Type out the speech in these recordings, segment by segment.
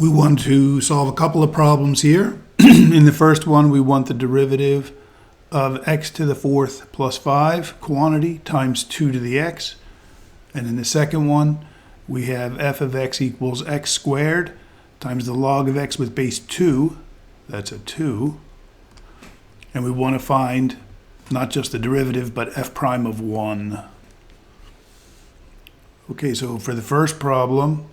We want to solve a couple of problems here. In the first one, we want the derivative of x to the fourth plus 5 quantity times 2 to the x. And in the second one, we have f of x equals x squared times the log of x with base 2. That's a 2. And we want to find not just the derivative, but f prime of 1. Okay, so for the first problem,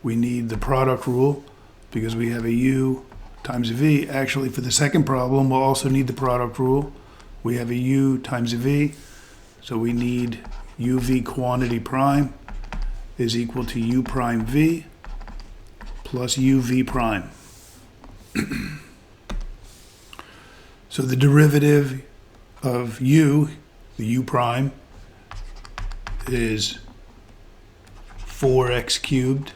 we need the product rule because we have a u times a v. Actually, for the second problem, we'll also need the product rule. We have a u times a v, so we need uv quantity prime is equal to u prime v plus uv prime. So the derivative of u, the u prime, is 4x cubed,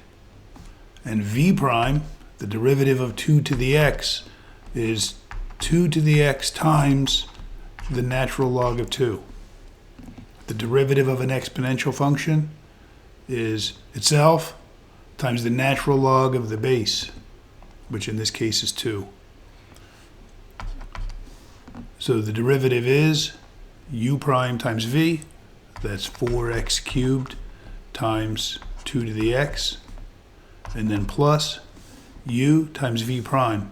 and v prime, the derivative of 2 to the x, is 2 to the x times the natural log of 2. The derivative of an exponential function is itself times the natural log of the base, which in this case is 2. So the derivative is u prime times v, that's 4x cubed times 2 to the x, and then plus u times v prime,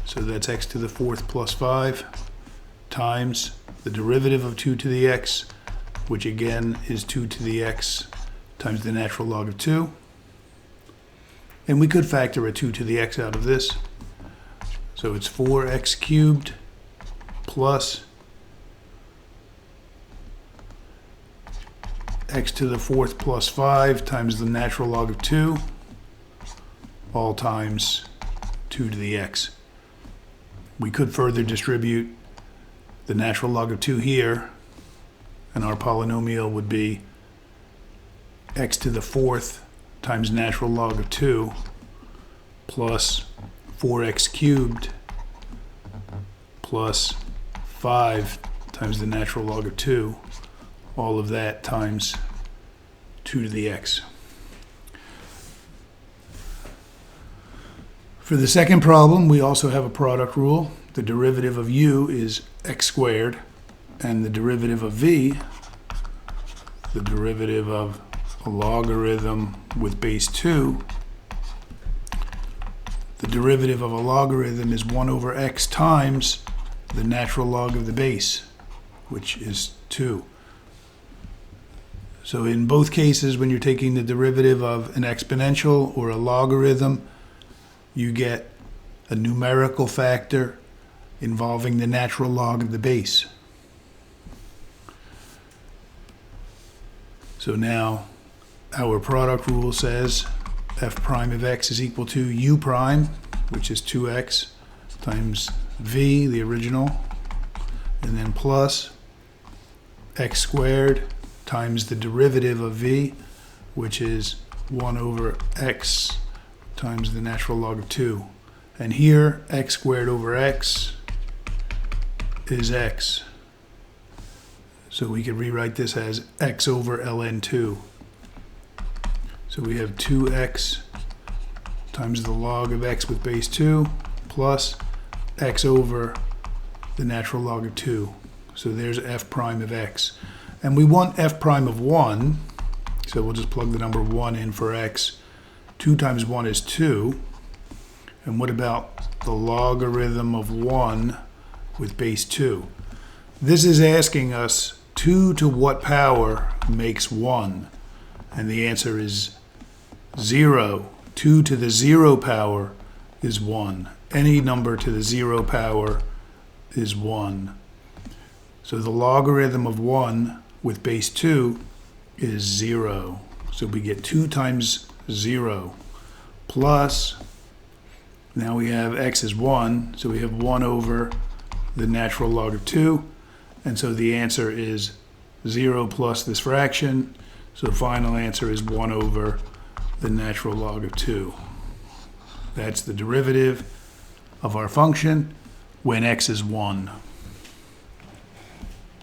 so that's x to the fourth plus 5 times the derivative of 2 to the x, which again is 2 to the x times the natural log of 2. And we could factor a 2 to the x out of this, so it's 4x cubed plus x to the fourth plus 5 times the natural log of 2, all times 2 to the x. We could further distribute the natural log of 2 here, and our polynomial would be x to the fourth times natural log of 2 plus 4x cubed plus 5 times the natural log of 2, all of that times 2 to the x. For the second problem, we also have a product rule. The derivative of u is x squared, and the derivative of v, the derivative of a logarithm with base 2, the derivative of a logarithm is 1 over x times the natural log of the base, which is 2. So in both cases, when you're taking the derivative of an exponential or a logarithm, you get a numerical factor involving the natural log of the base. So now our product rule says f prime of x is equal to u prime, which is 2x, times v, the original, and then plus x squared times the derivative of v, which is 1 over x times the natural log of 2. And here, x squared over x is x. So we could rewrite this as x over ln 2. So we have 2x times the log of x with base 2 plus x over the natural log of 2. So there's f prime of x. And we want f prime of 1, so we'll just plug the number 1 in for x. 2 times 1 is 2. And what about the logarithm of 1 with base 2? This is asking us 2 to what power makes 1? And the answer is 0. 2 to the 0 power is 1. Any number to the 0 power is 1. So the logarithm of 1 with base 2 is 0. So we get 2 times 0 plus, now we have x is 1, so we have 1 over the natural log of 2, and so the answer is 0 plus this fraction, so the final answer is 1 over the natural log of 2. That's the derivative of our function when x is 1.